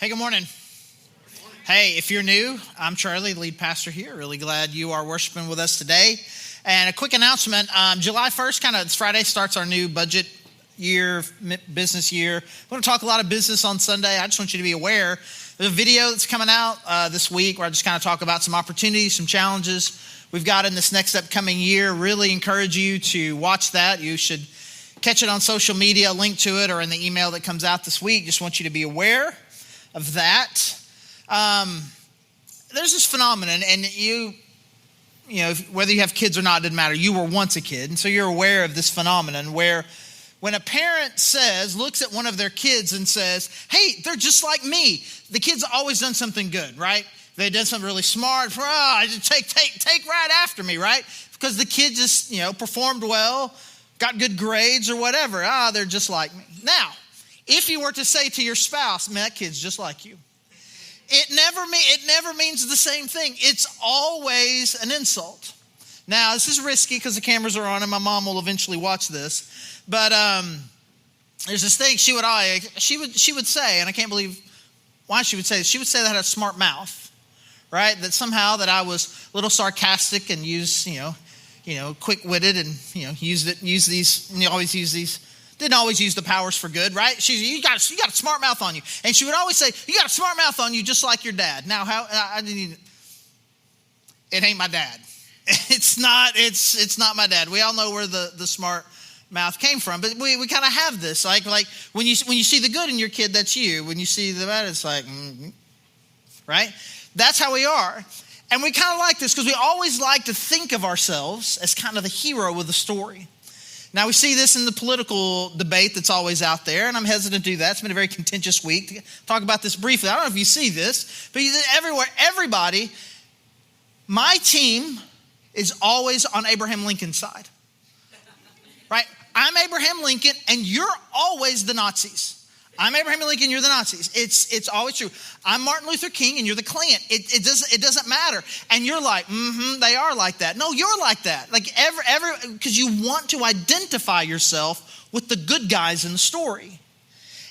Hey, good morning. Hey, if you're new, I'm Charlie, lead pastor here. Really glad you are worshiping with us today. And a quick announcement, July 1st, this Friday, starts our new budget year, business year. We're going to talk a lot of business on Sunday. I just want you to be aware. There's a video that's coming out this week where I just kind of talk about some opportunities, some challenges we've got in this next upcoming year. Really encourage you to watch that. You should catch it on social media, link to it, or in the email that comes out this week. Just want you to be aware of that. There's this phenomenon, and you know, whether you have kids or not, doesn't matter. You were once a kid, and so you're aware of this phenomenon where when a parent looks at one of their kids and says, hey, they're just like me. The kid's always done something good, right? They did something really smart. Take right after me, right? Because the kid just, performed well, got good grades or whatever. They're just like me. Now, if you were to say to your spouse, man, that kid's just like you, it never means the same thing. It's always an insult. Now, this is risky because the cameras are on and my mom will eventually watch this. But there's this thing she would say, and I can't believe why she would say this. She would say that I had a smart mouth, right? That somehow that I was a little sarcastic and used, quick-witted and, didn't always use the powers for good, right? You got a smart mouth on you. And she would always say, you got a smart mouth on you just like your dad. Now, it ain't my dad. It's not my dad. We all know where the smart mouth came from. But we kind of have this. Like when you see the good in your kid, that's you. When you see the bad, it's like, right? That's how we are. And we kind of like this because we always like to think of ourselves as kind of the hero of the story. Now, we see this in the political debate that's always out there, and I'm hesitant to do that. It's been a very contentious week. To talk about this briefly. I don't know if you see this, but everybody, my team is always on Abraham Lincoln's side, right? I'm Abraham Lincoln, and you're always the Nazis. I'm Abraham Lincoln, you're the Nazis. It's always true. I'm Martin Luther King, and you're the Klan. It doesn't matter. And you're like, they are like that. No, you're like that. Like because you want to identify yourself with the good guys in the story.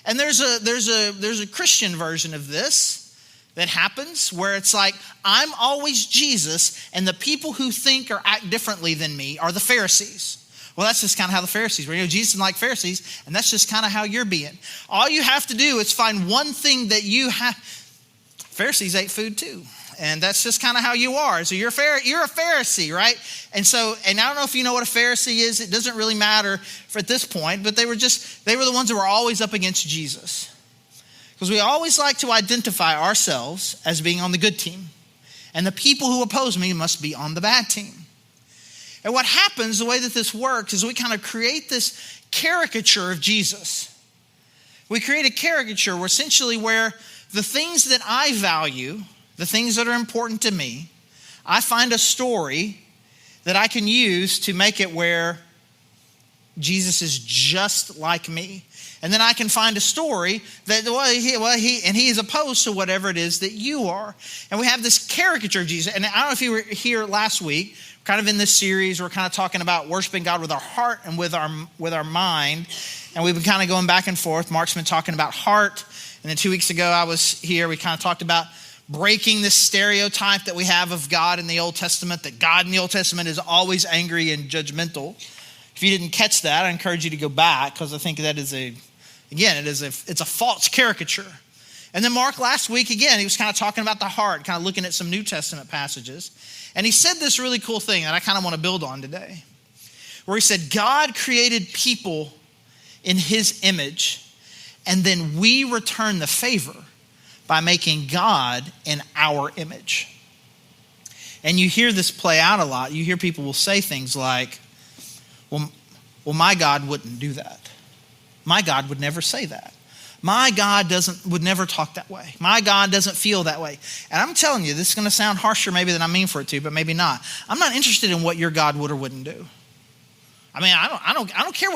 And there's a Christian version of this that happens where it's like, I'm always Jesus, and the people who think or act differently than me are the Pharisees. Well, that's just kind of how the Pharisees were. Jesus didn't like Pharisees, and that's just kind of how you're being. All you have to do is find one thing that you have. Pharisees ate food too, and that's just kind of how you are. So you're a Pharisee, right? And I don't know if you know what a Pharisee is. It doesn't really matter at this point, but they were the ones that were always up against Jesus. Because we always like to identify ourselves as being on the good team, and the people who oppose me must be on the bad team. And what happens, the way that this works, is we kind of create this caricature of Jesus. We create a caricature where the things that I value, the things that are important to me, I find a story that I can use to make it where Jesus is just like me. And then I can find a story that, he is opposed to whatever it is that you are. And we have this caricature of Jesus. And I don't know if you were here last week, kind of in this series, we're kind of talking about worshiping God with our heart and with our mind. And we've been kind of going back and forth. Mark's been talking about heart. And then 2 weeks ago I was here. We kind of talked about breaking this stereotype that we have of God in the Old Testament, that God in the Old Testament is always angry and judgmental. If you didn't catch that, I encourage you to go back, because I think that is it's a false caricature. And then Mark last week, again, he was kind of talking about the heart, kind of looking at some New Testament passages. And he said this really cool thing that I kind of want to build on today, where he said, God created people in his image, and then we return the favor by making God in our image. And you hear this play out a lot. You hear people will say things like, well, my God wouldn't do that. My God would never say that. My God would never talk that way. My God doesn't feel that way. And I'm telling you, this is going to sound harsher maybe than I mean for it to, but maybe not. I'm not interested in what your God would or wouldn't do. I mean, I don't care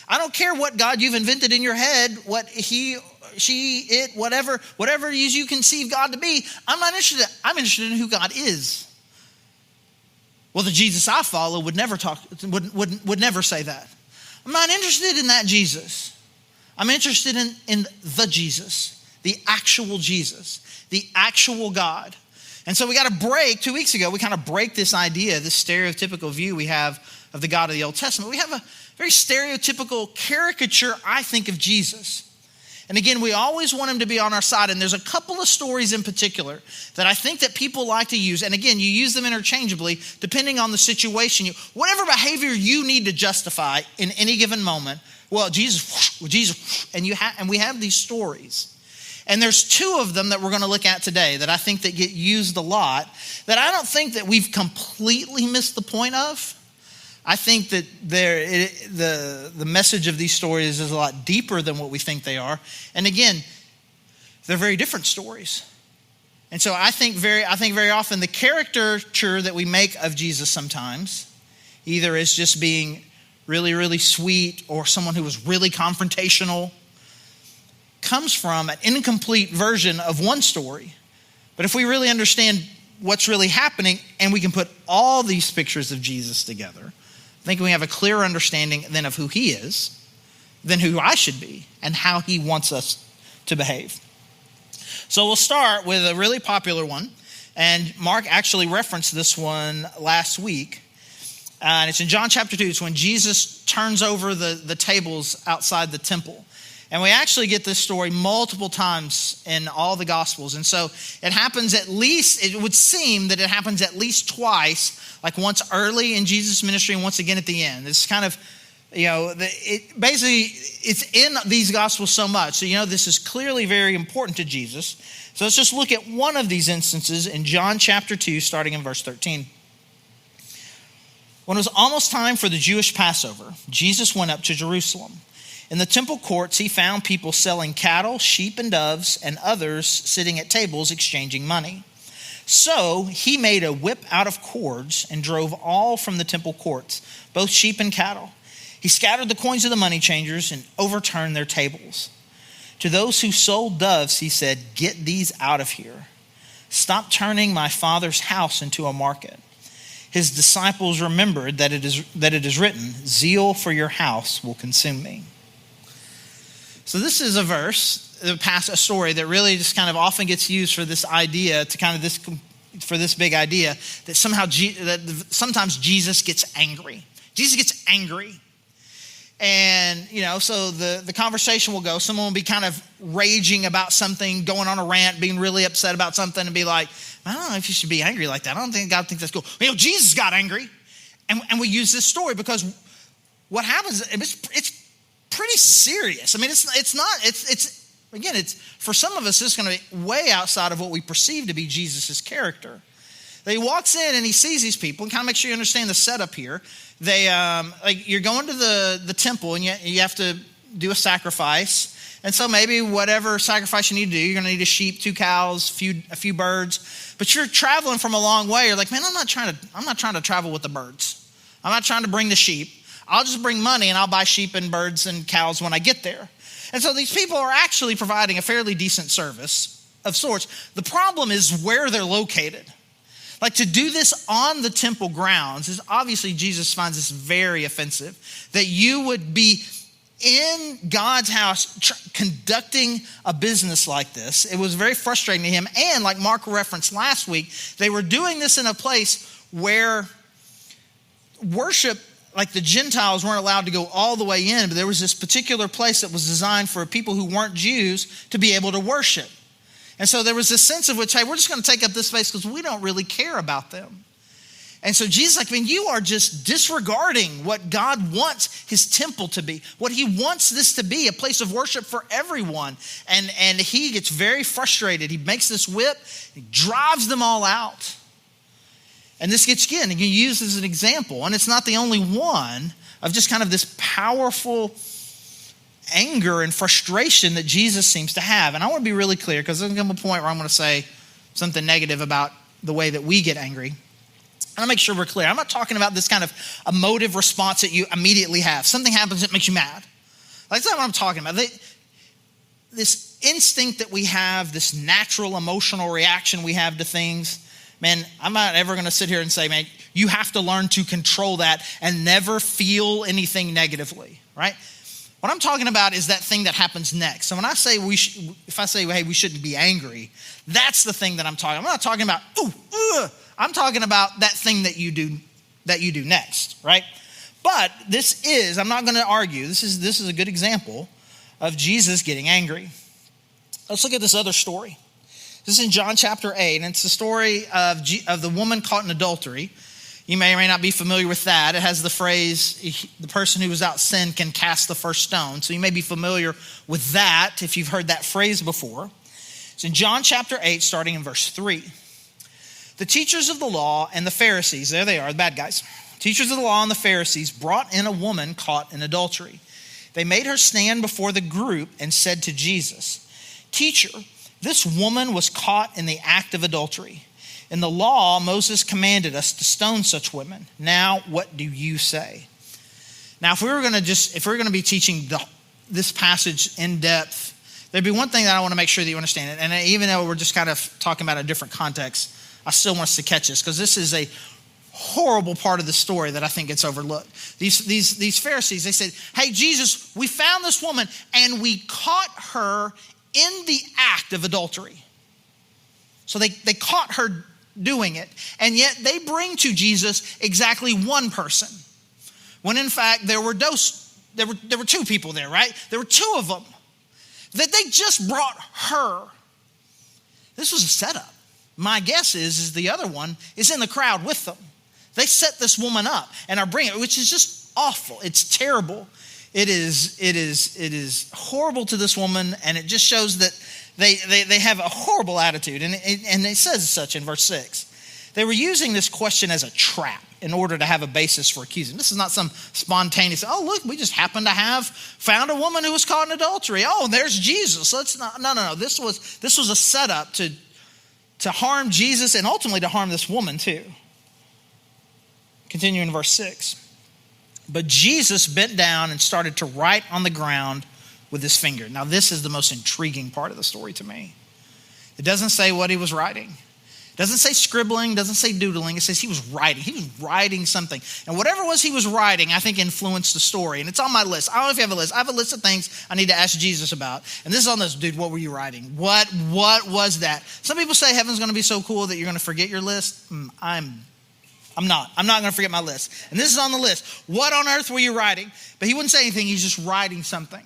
I don't care what God you've invented in your head, what he, she, it, whatever it is you conceive God to be. I'm not interested. I'm interested in who God is. Well, the Jesus I follow would never say that. I'm not interested in that Jesus. I'm interested in the Jesus the actual Jesus, the actual God. And so we got to break, 2 weeks ago, we kind of break this idea, this stereotypical view we have of the God of the Old Testament. We have a very stereotypical caricature, I think, of Jesus. And again, we always want him to be on our side. And there's a couple of stories in particular that I think that people like to use. And again, you use them interchangeably depending on the situation. Whatever behavior you need to justify in any given moment, well, Jesus, and we have these stories. And there's two of them that we're going to look at today that I think that get used a lot, that I don't think that we've completely missed the point of. I think that the message of these stories is a lot deeper than what we think they are. And again, they're very different stories. And so I think very often the caricature that we make of Jesus sometimes, either as just being really, really sweet or someone who was really confrontational, comes from an incomplete version of one story. But if we really understand what's really happening and we can put all these pictures of Jesus together, I think we have a clearer understanding then of who he is, then who I should be, and how he wants us to behave. So we'll start with a really popular one, and Mark actually referenced this one last week. And it's in John chapter 2. It's when Jesus turns over the tables outside the temple. And we actually get this story multiple times in all the Gospels. And so it happens it would seem that it happens at least twice, like once early in Jesus' ministry and once again at the end. It's kind of, it's in these Gospels so much. So, this is clearly very important to Jesus. So let's just look at one of these instances in John chapter 2, starting in verse 13. When it was almost time for the Jewish Passover, Jesus went up to Jerusalem. In the temple courts, he found people selling cattle, sheep, and doves, and others sitting at tables exchanging money. So he made a whip out of cords and drove all from the temple courts, both sheep and cattle. He scattered the coins of the money changers and overturned their tables. To those who sold doves, he said, "Get these out of here. Stop turning my Father's house into a market." His disciples remembered that it is written, "Zeal for your house will consume me." So this is a verse, a story that really just kind of often gets used for this idea, for this big idea that sometimes Jesus gets angry. Jesus gets angry. And, so the conversation will go, someone will be kind of raging about something, going on a rant, being really upset about something and be like, "I don't know if you should be angry like that. I don't think God thinks that's cool." Jesus got angry. And we use this story because what happens, it's pretty serious. I mean, it's for some of us, it's going to be way outside of what we perceive to be Jesus's character. He walks in and he sees these people, and kind of make sure you understand the setup here. You're going to the temple and you have to do a sacrifice. And so maybe whatever sacrifice you need to do, you're going to need a sheep, 2 cows, a few birds. But you're traveling from a long way. You're like, "Man, I'm not trying to travel with the birds. I'm not trying to bring the sheep. I'll just bring money and I'll buy sheep and birds and cows when I get there." And so these people are actually providing a fairly decent service of sorts. The problem is where they're located. Like, to do this on the temple grounds is obviously, Jesus finds this very offensive, that you would be in God's house conducting a business like this. It was very frustrating to him. And like Mark referenced last week, they were doing this in a place where worship, like the Gentiles weren't allowed to go all the way in, but there was this particular place that was designed for people who weren't Jews to be able to worship. And so there was this sense of which, hey, we're just going to take up this space because we don't really care about them. And so Jesus is like, you are just disregarding what God wants his temple to be, what he wants this to be, a place of worship for everyone. And he gets very frustrated. He makes this whip, he drives them all out. And this gets, again, used as an example. And it's not the only one of just kind of this powerful anger and frustration that Jesus seems to have. And I want to be really clear, because there's going to come a point where I'm going to say something negative about the way that we get angry. I want to make sure we're clear. I'm not talking about this kind of emotive response that you immediately have. Something happens that makes you mad. That's not what I'm talking about. This instinct that we have, this natural emotional reaction we have to things, man, I'm not ever going to sit here and say, man, you have to learn to control that and never feel anything negatively, right? What I'm talking about is that thing that happens next. So when I say if I say, hey, we shouldn't be angry, that's the thing that I'm talking about. I'm not talking about, I'm talking about that thing that you do next, right? But I'm not going to argue, this is a good example of Jesus getting angry. Let's look at this other story. This is in John chapter 8, and it's the story of the woman caught in adultery. You may or may not be familiar with that. It has the phrase, the person who was without sin can cast the first stone. So you may be familiar with that if you've heard that phrase before. It's in John chapter 8, starting in verse 3. The teachers of the law and the Pharisees, there they are, the bad guys. Teachers of the law and the Pharisees brought in a woman caught in adultery. They made her stand before the group and said to Jesus, "Teacher, this woman was caught in the act of adultery. In the law, Moses commanded us to stone such women. Now, what do you say?" Now, if we were going to be teaching this passage in depth, there'd be one thing that I want to make sure that you understand it. And even though we're just kind of talking about a different context, I still want us to catch this because this is a horrible part of the story that I think gets overlooked. These Pharisees, they said, "Hey, Jesus, we found this woman and we caught her in the act of adultery." So they caught her doing it, and yet they bring to Jesus exactly one person, when in fact there were two people there, right? There were two of them that they just brought her. This was a setup. My guess is the other one is in the crowd with them. They set this woman up and are bringing it, which is just awful. It's terrible. It is horrible to this woman, and it just shows that they have a horrible attitude. And it says such in verse 6. They were using this question as a trap in order to have a basis for accusing. This is not some spontaneous, oh, look, we just happened to have found a woman who was caught in adultery. Oh, there's Jesus. No. This was a setup to harm Jesus and ultimately to harm this woman too. Continue in verse 6. But Jesus bent down and started to write on the ground with his finger. Now, this is the most intriguing part of the story to me. It doesn't say what he was writing. It doesn't say scribbling, doesn't say doodling. It says he was writing. He was writing something. And whatever it was he was writing, I think influenced the story. And it's on my list. I don't know if you have a list. I have a list of things I need to ask Jesus about. And this is on this, dude, what were you writing? What was that? Some people say heaven's going to be so cool that you're going to forget your list. I'm not going to forget my list. And this is on the list. What on earth were you writing? But he wouldn't say anything. He's just writing something.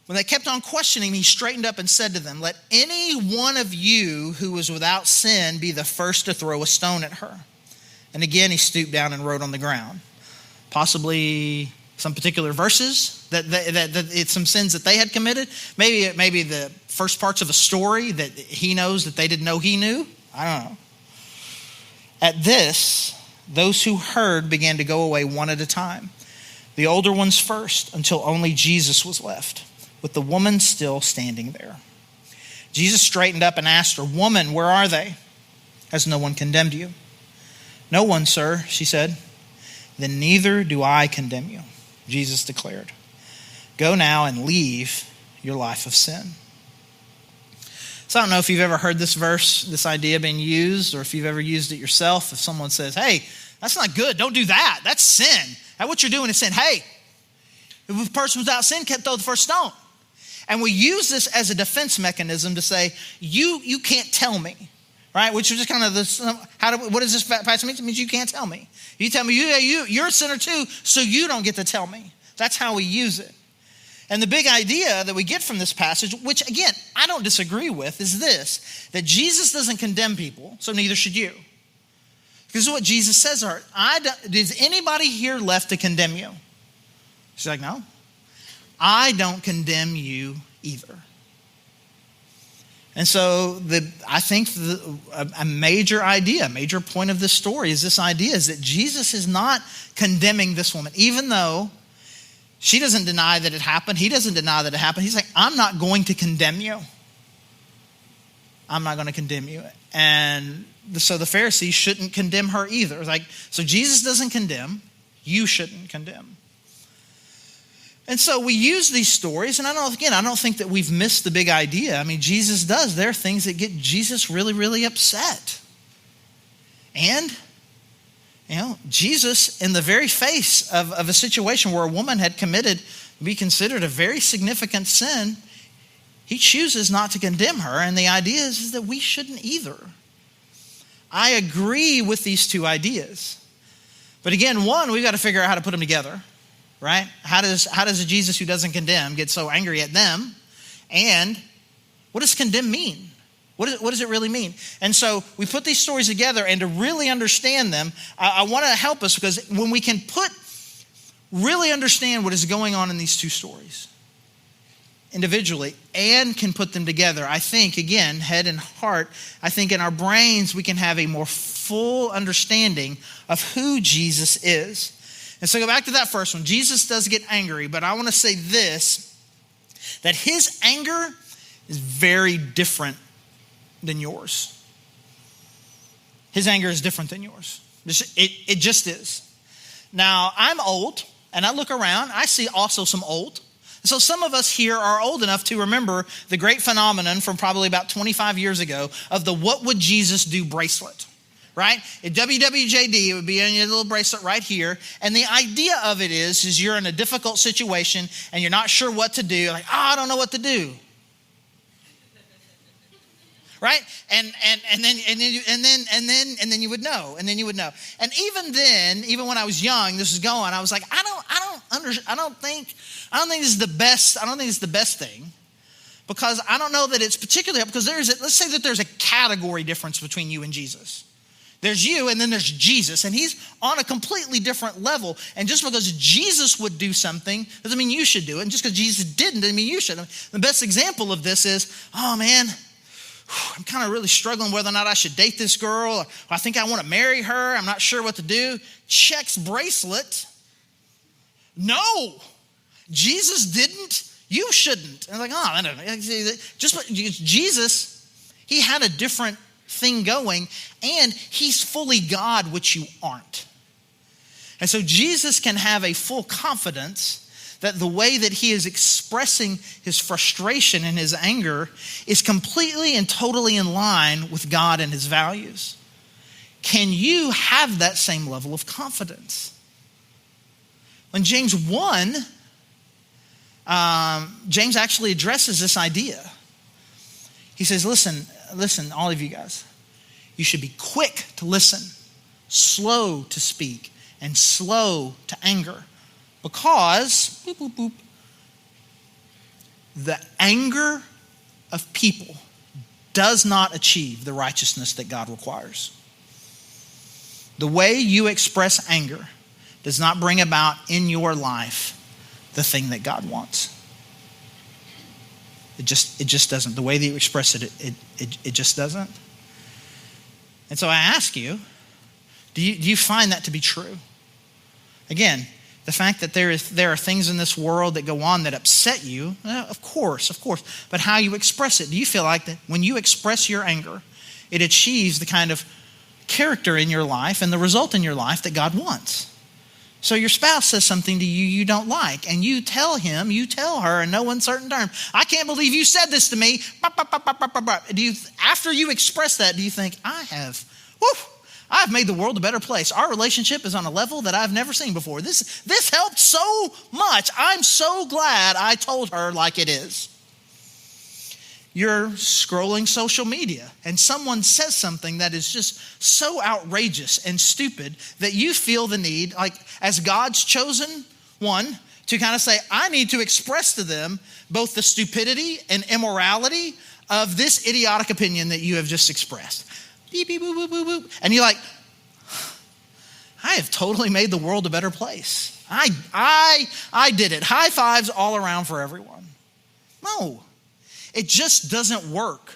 When they kept on questioning him, he straightened up and said to them, "Let any one of you who was without sin be the first to throw a stone at her." And again, he stooped down and wrote on the ground. Possibly some particular verses that it's some sins that they had committed. Maybe the first parts of a story that he knows that they didn't know he knew. I don't know. At this, those who heard began to go away one at a time, the older ones first, until only Jesus was left, with the woman still standing there. Jesus straightened up and asked her, "Woman, where are they? Has no one condemned you?" "No one, sir," she said. "Then neither do I condemn you," Jesus declared. "Go now and leave your life of sin." So I don't know if you've ever heard this verse, this idea being used, or if you've ever used it yourself. If someone says, "Hey, that's not good. Don't do that. That's sin. That what you're doing is sin." Hey, if a person without sin can't throw the first stone. And we use this as a defense mechanism to say, you can't tell me, right? Which is just kind of this, what does this passage mean? It means you can't tell me. You tell me you're a sinner too, so you don't get to tell me. That's how we use it. And the big idea that we get from this passage, which again, I don't disagree with, is this, that Jesus doesn't condemn people, so neither should you. Because this is what Jesus says, is anybody here left to condemn you? She's like, "No, I don't condemn you either." And so I think a major idea, a major point of this story is this idea is that Jesus is not condemning this woman, even though she doesn't deny that it happened. He doesn't deny that it happened. He's like, "I'm not going to condemn you. I'm not going to condemn you." And so the Pharisees shouldn't condemn her either. So Jesus doesn't condemn. You shouldn't condemn. And so we use these stories, and I don't think that we've missed the big idea. I mean, Jesus does. There are things that get Jesus really, really upset. And, Jesus, in the very face of a situation where a woman had committed be considered a very significant sin, he chooses not to condemn her. And the idea is that we shouldn't either. I agree with these two ideas. But again, one, we've got to figure out how to put them together, right? How does a Jesus who doesn't condemn get so angry at them? And what does condemn mean? What does it really mean? And so we put these stories together, and to really understand them, I want to help us, because when we can really understand what is going on in these two stories individually and can put them together, I think, again, head and heart, I think in our brains we can have a more full understanding of who Jesus is. And so go back to that first one. Jesus does get angry, but I want to say this, that his anger is very different than yours. His anger is different than yours. It just is. Now, I'm old, and I look around, I see also some old. So some of us here are old enough to remember the great phenomenon from probably about 25 years ago of the What Would Jesus Do bracelet, right? At WWJD, it would be in your little bracelet right here. And the idea of it is you're in a difficult situation and you're not sure what to do. Like, I don't know what to do. Right? And then you would know. And then you would know. And even then, even when I was young, this was going, I was like, I don't think this is the best. I don't think it's the best thing, because I don't know that it's particularly, because let's say that there's a category difference between you and Jesus. There's you, and then there's Jesus, and he's on a completely different level. And just because Jesus would do something doesn't mean you should do it. And just because Jesus didn't doesn't mean you should. The best example of this is, oh man, I'm kind of really struggling whether or not I should date this girl, or I think I want to marry her. I'm not sure what to do. Checks bracelet. No, Jesus didn't. You shouldn't. And like, oh, I don't know. Just Jesus, he had a different thing going, and he's fully God, which you aren't. And so Jesus can have a full confidence that the way that he is expressing his frustration and his anger is completely and totally in line with God and his values. Can you have that same level of confidence? When James 1, James actually addresses this idea. He says, listen, all of you guys, you should be quick to listen, slow to speak, and slow to anger. Because the anger of people does not achieve the righteousness that God requires. The way you express anger does not bring about in your life the thing that God wants. It just doesn't. The way that you express it just doesn't. And so I ask you, do you find that to be true? Again, the fact that there are things in this world that go on that upset you, of course. But how you express it, do you feel like that when you express your anger, it achieves the kind of character in your life and the result in your life that God wants? So your spouse says something to you don't like, and you tell her in no uncertain term, I can't believe you said this to me. After you express that, do you think, I've made the world a better place. Our relationship is on a level that I've never seen before. This helped so much. I'm so glad I told her like it is. You're scrolling social media and someone says something that is just so outrageous and stupid that you feel the need, like as God's chosen one, to kind of say, I need to express to them both the stupidity and immorality of this idiotic opinion that you have just expressed. Beep, beep, boop, boop, boop, boop. And you're like, I have totally made the world a better place. I did it. High fives all around for everyone. No, it just doesn't work.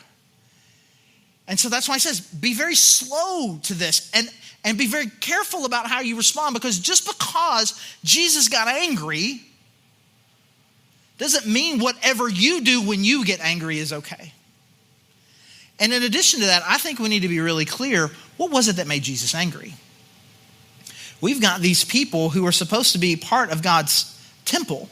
And so that's why it says, be very slow to this and be very careful about how you respond, because just because Jesus got angry doesn't mean whatever you do when you get angry is okay. And in addition to that, I think we need to be really clear, what was it that made Jesus angry? We've got these people who are supposed to be part of God's temple,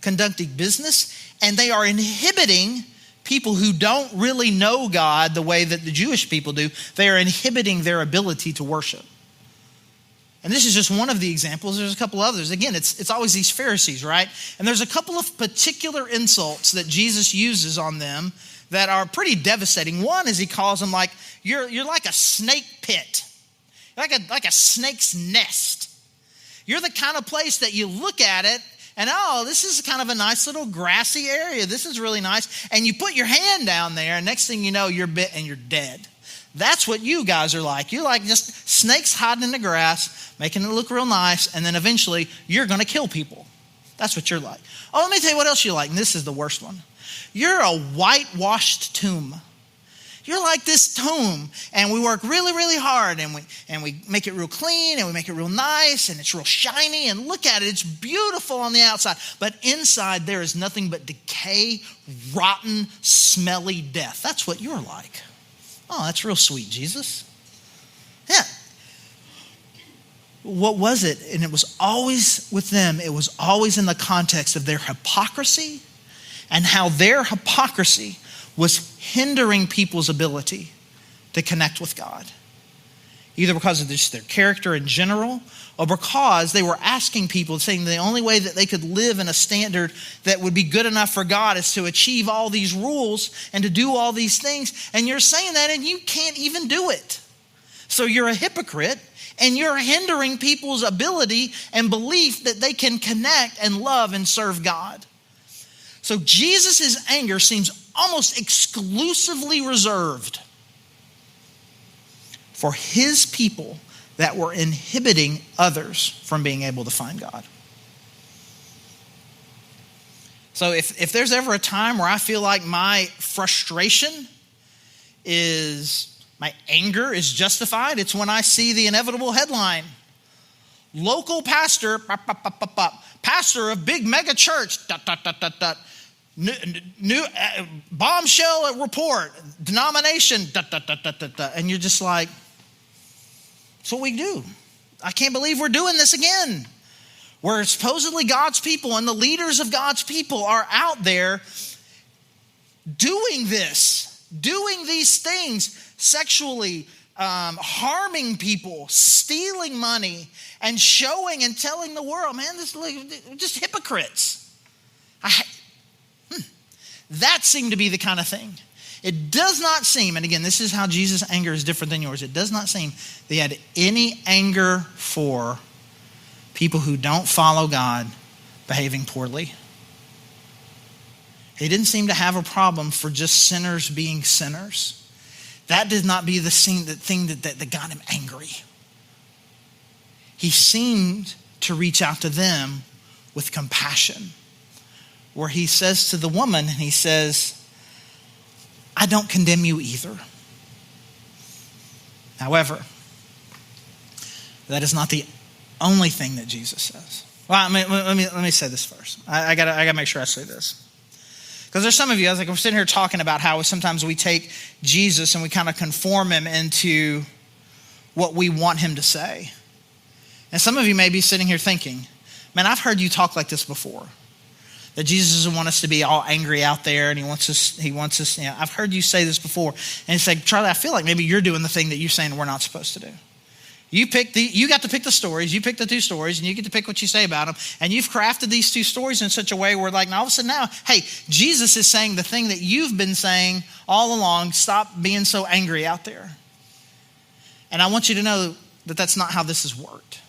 conducting business, and they are inhibiting people who don't really know God the way that the Jewish people do. They are inhibiting their ability to worship. And this is just one of the examples. There's a couple others. Again, it's always these Pharisees, right? And there's a couple of particular insults that Jesus uses on them that are pretty devastating. One is he calls them like, you're like a snake pit. Like a snake's nest. You're the kind of place that you look at it and, oh, this is kind of a nice little grassy area. This is really nice. And you put your hand down there, and next thing you know, you're bit and you're dead. That's what you guys are like. You're like just snakes hiding in the grass, making it look real nice, and then eventually you're going to kill people. That's what you're like. Oh, let me tell you what else you're like, and this is the worst one. You're a whitewashed tomb. You're like this tomb, and we work really, really hard, and we make it real clean, and we make it real nice, and it's real shiny, and look at it, it's beautiful on the outside. But inside, there is nothing but decay, rotten, smelly death. That's what you're like. Oh, that's real sweet, Jesus. Yeah. What was it? And it was always with them, it was always in the context of their hypocrisy and how their hypocrisy was hindering people's ability to connect with God. Either because of just their character in general, or because they were asking people, saying the only way that they could live in a standard that would be good enough for God is to achieve all these rules and to do all these things. And you're saying that and you can't even do it. So you're a hypocrite and you're hindering people's ability and belief that they can connect and love and serve God. So Jesus' anger seems almost exclusively reserved for his people that were inhibiting others from being able to find God. So if there's ever a time where I feel like my frustration my anger is justified, it's when I see the inevitable headline. Local pastor, pastor of big mega church, new bombshell report, denomination, and you're just like, that's what we do. I can't believe we're doing this again. Where supposedly God's people and the leaders of God's people are out there doing these things, sexually harming people, stealing money, and showing and telling the world, man, this is just hypocrites. That seemed to be the kind of thing. It does not seem, and again, this is how Jesus' anger is different than yours. It does not seem that he had any anger for people who don't follow God behaving poorly. He didn't seem to have a problem for just sinners being sinners. That did not be the thing that got him angry. He seemed to reach out to them with compassion, where he says to the woman, and he says, I don't condemn you either. However, that is not the only thing that Jesus says. Well, let me say this first. I gotta make sure I say this. Because there's some of you, I was like, we're sitting here talking about how sometimes we take Jesus and we kind of conform him into what we want him to say. And some of you may be sitting here thinking, man, I've heard you talk like this before. That Jesus doesn't want us to be all angry out there, and he wants us, I've heard you say this before. And it's like, Charlie, I feel like maybe you're doing the thing that you're saying we're not supposed to do. You got to pick the stories, you pick the two stories, and you get to pick what you say about them. And you've crafted these two stories in such a way where like, all of a sudden now, hey, Jesus is saying the thing that you've been saying all along, stop being so angry out there. And I want you to know that that's not how this has worked.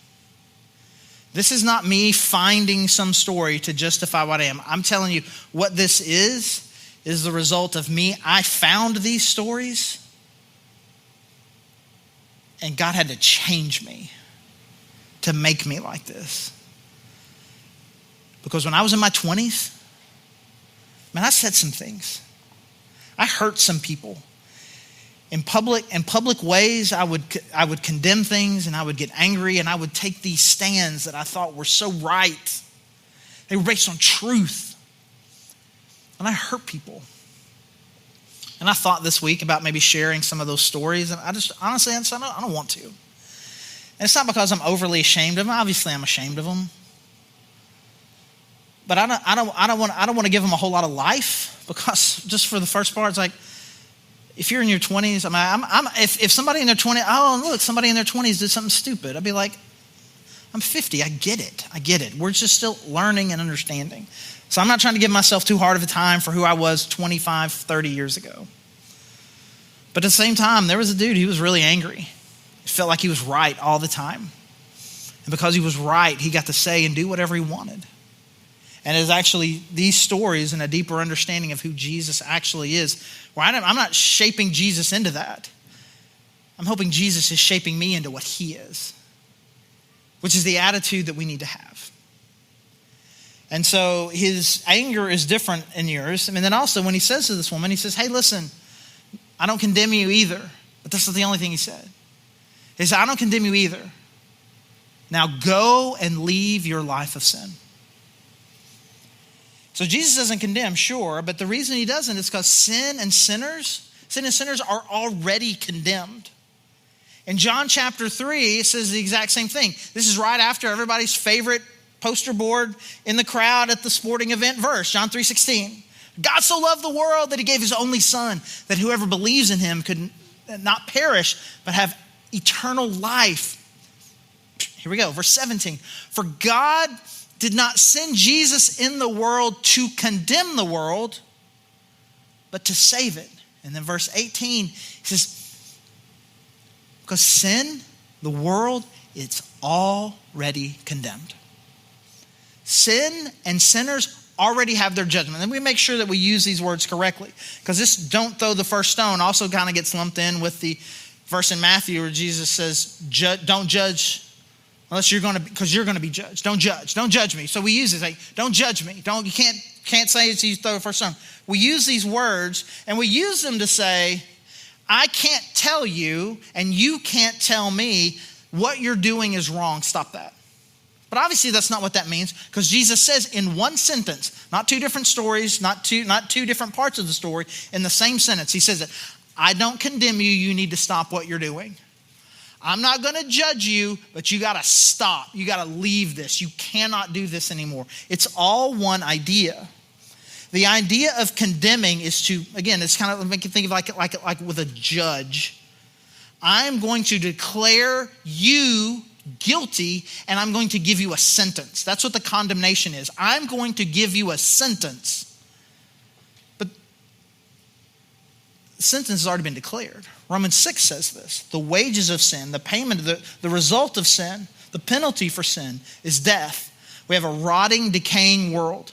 This is not me finding some story to justify what I am. I'm telling you what this is the result of me. I found these stories and God had to change me to make me like this. Because when I was in my 20s, man, I said some things. I hurt some people. In public ways, I would condemn things and I would get angry and I would take these stands that I thought were so right. They were based on truth. And I hurt people. And I thought this week about maybe sharing some of those stories. And I just, honestly, I don't want to. And it's not because I'm overly ashamed of them. Obviously, I'm ashamed of them. But I don't want to give them a whole lot of life, because just for the first part, it's like, if you're in your 20s, if somebody in their 20s, oh, look, somebody in their 20s did something stupid, I'd be like, I'm 50. I get it. We're just still learning and understanding. So I'm not trying to give myself too hard of a time for who I was 25, 30 years ago. But at the same time, there was a dude, he was really angry. He felt like he was right all the time. And because he was right, he got to say and do whatever he wanted. And it's actually these stories and a deeper understanding of who Jesus actually is, where I'm not shaping Jesus into that. I'm hoping Jesus is shaping me into what he is, which is the attitude that we need to have. And so his anger is different in yours. And then also when he says to this woman, he says, hey, listen, I don't condemn you either. But this is the only thing he said. He said, I don't condemn you either. Now go and leave your life of sin. So Jesus doesn't condemn, sure, but the reason he doesn't is because sin and sinners are already condemned. In John chapter 3, it says the exact same thing. This is right after everybody's favorite poster board in the crowd at the sporting event verse, John 3:16. God so loved the world that he gave his only son, that whoever believes in him could not perish, but have eternal life. Here we go, verse 17. For God did not send Jesus in the world to condemn the world, but to save it. And then verse 18, he says, because sin, the world, it's already condemned. Sin and sinners already have their judgment. And we make sure that we use these words correctly, because this don't throw the first stone also kind of gets lumped in with the verse in Matthew where Jesus says, don't judge unless because you're going to be judged. Don't judge me. So we use it like, don't judge me. You can't say it's you throw the first stone. We use these words and we use them to say, I can't tell you and you can't tell me what you're doing is wrong. Stop that. But obviously that's not what that means, because Jesus says in one sentence, not two different stories, not two different parts of the story, in the same sentence, he says that I don't condemn you, you need to stop what you're doing. I'm not going to judge you, but you got to stop. You got to leave this. You cannot do this anymore. It's all one idea. The idea of condemning is to, again, it's kind of make you think of like with a judge. I'm going to declare you guilty and I'm going to give you a sentence. That's what the condemnation is. I'm going to give you a sentence. But the sentence has already been declared. Romans 6 says this. The wages of sin, the payment, the result of sin, the penalty for sin is death. We have a rotting, decaying world.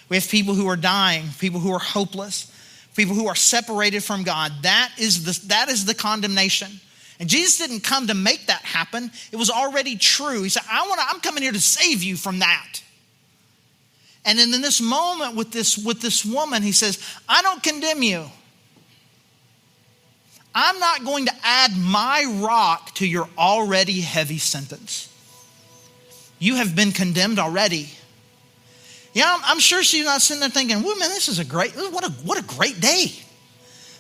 We have people who are dying, people who are hopeless, people who are separated from God. That is the condemnation. And Jesus didn't come to make that happen. It was already true. He said, I'm coming here to save you from that. And then in this moment with this woman, he says, I don't condemn you. I'm not going to add my rock to your already heavy sentence. You have been condemned already. Yeah, I'm sure she's not sitting there thinking, well, man, this is what a great day.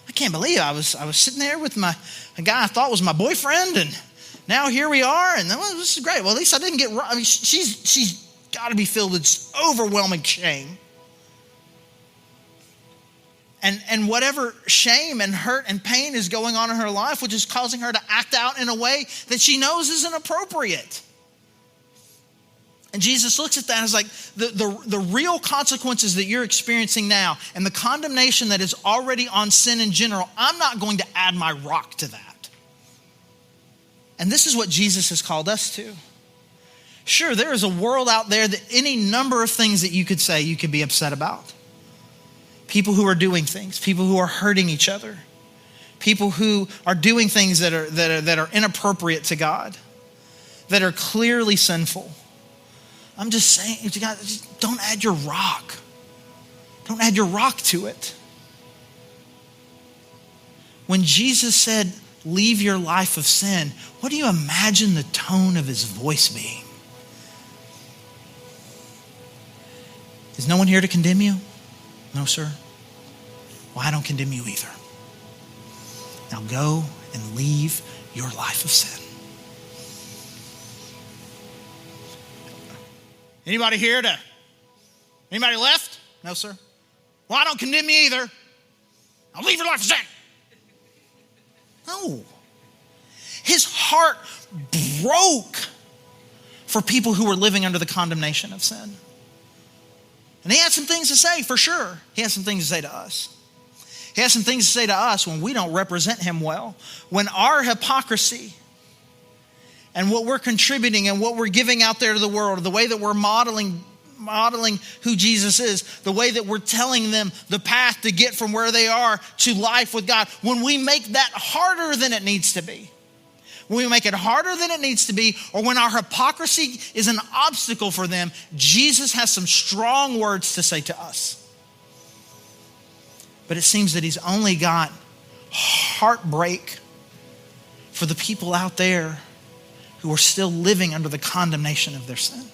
I can't believe I was sitting there with a guy I thought was my boyfriend, and now here we are, and this is great. Well, at least I didn't get wrong. I mean, she's got to be filled with overwhelming shame. And whatever shame and hurt and pain is going on in her life, which is causing her to act out in a way that she knows isn't appropriate. And Jesus looks at that and is like, the real consequences that you're experiencing now and the condemnation that is already on sin in general, I'm not going to add my rock to that. And this is what Jesus has called us to. Sure, there is a world out there that any number of things that you could say you could be upset about. People who are doing things, people who are hurting each other, people who are doing things that are inappropriate to God, that are clearly sinful. I'm just saying, just don't add your rock. Don't add your rock to it. When Jesus said, leave your life of sin, what do you imagine the tone of his voice being? Is no one here to condemn you? No, sir. Well, I don't condemn you either. Now go and leave your life of sin. Anybody left? No, sir. Well, I don't condemn you either. I'll leave your life of sin. No. His heart broke for people who were living under the condemnation of sin. And he had some things to say, for sure. He has some things to say to us. He has some things to say to us when we don't represent him well. When our hypocrisy and what we're contributing and what we're giving out there to the world, the way that we're modeling who Jesus is, the way that we're telling them the path to get from where they are to life with God, when we make that harder than it needs to be, when we make it harder than it needs to be, or when our hypocrisy is an obstacle for them, Jesus has some strong words to say to us. But it seems that he's only got heartbreak for the people out there who are still living under the condemnation of their sin.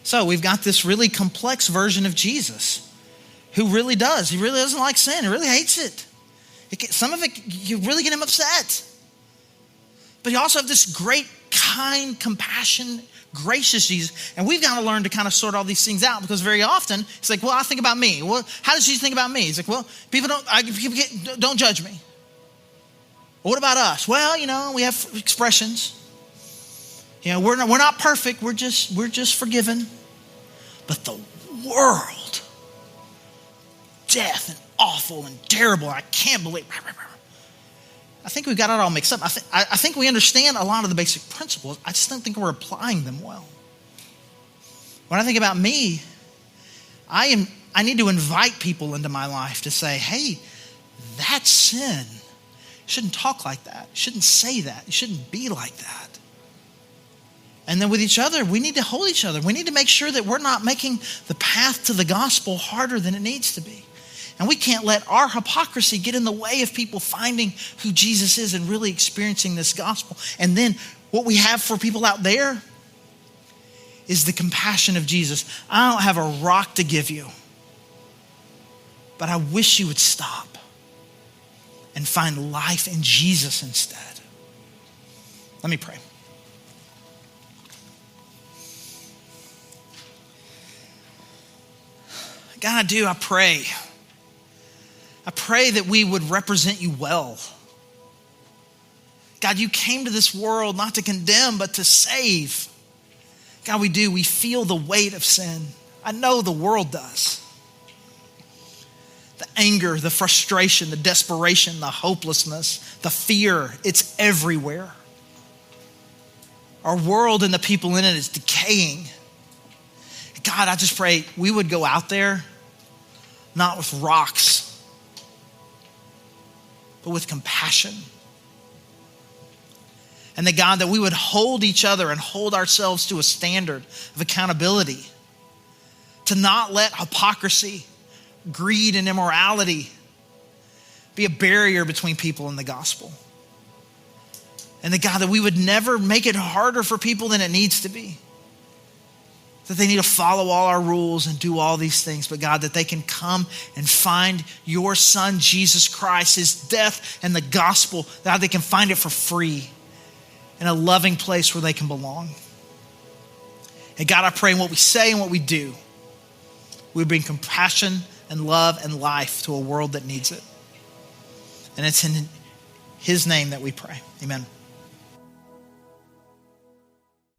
So we've got this really complex version of Jesus who really does. He really doesn't like sin. He really hates it. Some of it, you really get him upset. But you also have this great, kind, compassion, gracious Jesus. And we've got to learn to kind of sort all these things out, because very often it's like, well, I think about me. Well, how does Jesus think about me? He's like, well, people don't judge me. Well, what about us? Well, we have expressions. We're not perfect. We're just forgiven. But the world, death and awful and terrible. I can't believe. I think we've got it all mixed up. I think we understand a lot of the basic principles. I just don't think we're applying them well. When I think about me, I need to invite people into my life to say, hey, that's sin. You shouldn't talk like that. You shouldn't say that. You shouldn't be like that. And then with each other, we need to hold each other. We need to make sure that we're not making the path to the gospel harder than it needs to be. And we can't let our hypocrisy get in the way of people finding who Jesus is and really experiencing this gospel. And then what we have for people out there is the compassion of Jesus. I don't have a rock to give you, but I wish you would stop and find life in Jesus instead. Let me pray. God, I pray that we would represent you well. God, you came to this world not to condemn, but to save. God, we feel the weight of sin. I know the world does. The anger, the frustration, the desperation, the hopelessness, the fear, it's everywhere. Our world and the people in it is decaying. God, I just pray we would go out there, not with rocks, but with compassion. And that God, that we would hold each other and hold ourselves to a standard of accountability, to not let hypocrisy, greed, and immorality be a barrier between people and the gospel. And that God, that we would never make it harder for people than it needs to be. That they need to follow all our rules and do all these things. But God, that they can come and find your son, Jesus Christ, his death and the gospel. God, they can find it for free in a loving place where they can belong. And God, I pray in what we say and what we do, we bring compassion and love and life to a world that needs it. And it's in his name that we pray. Amen.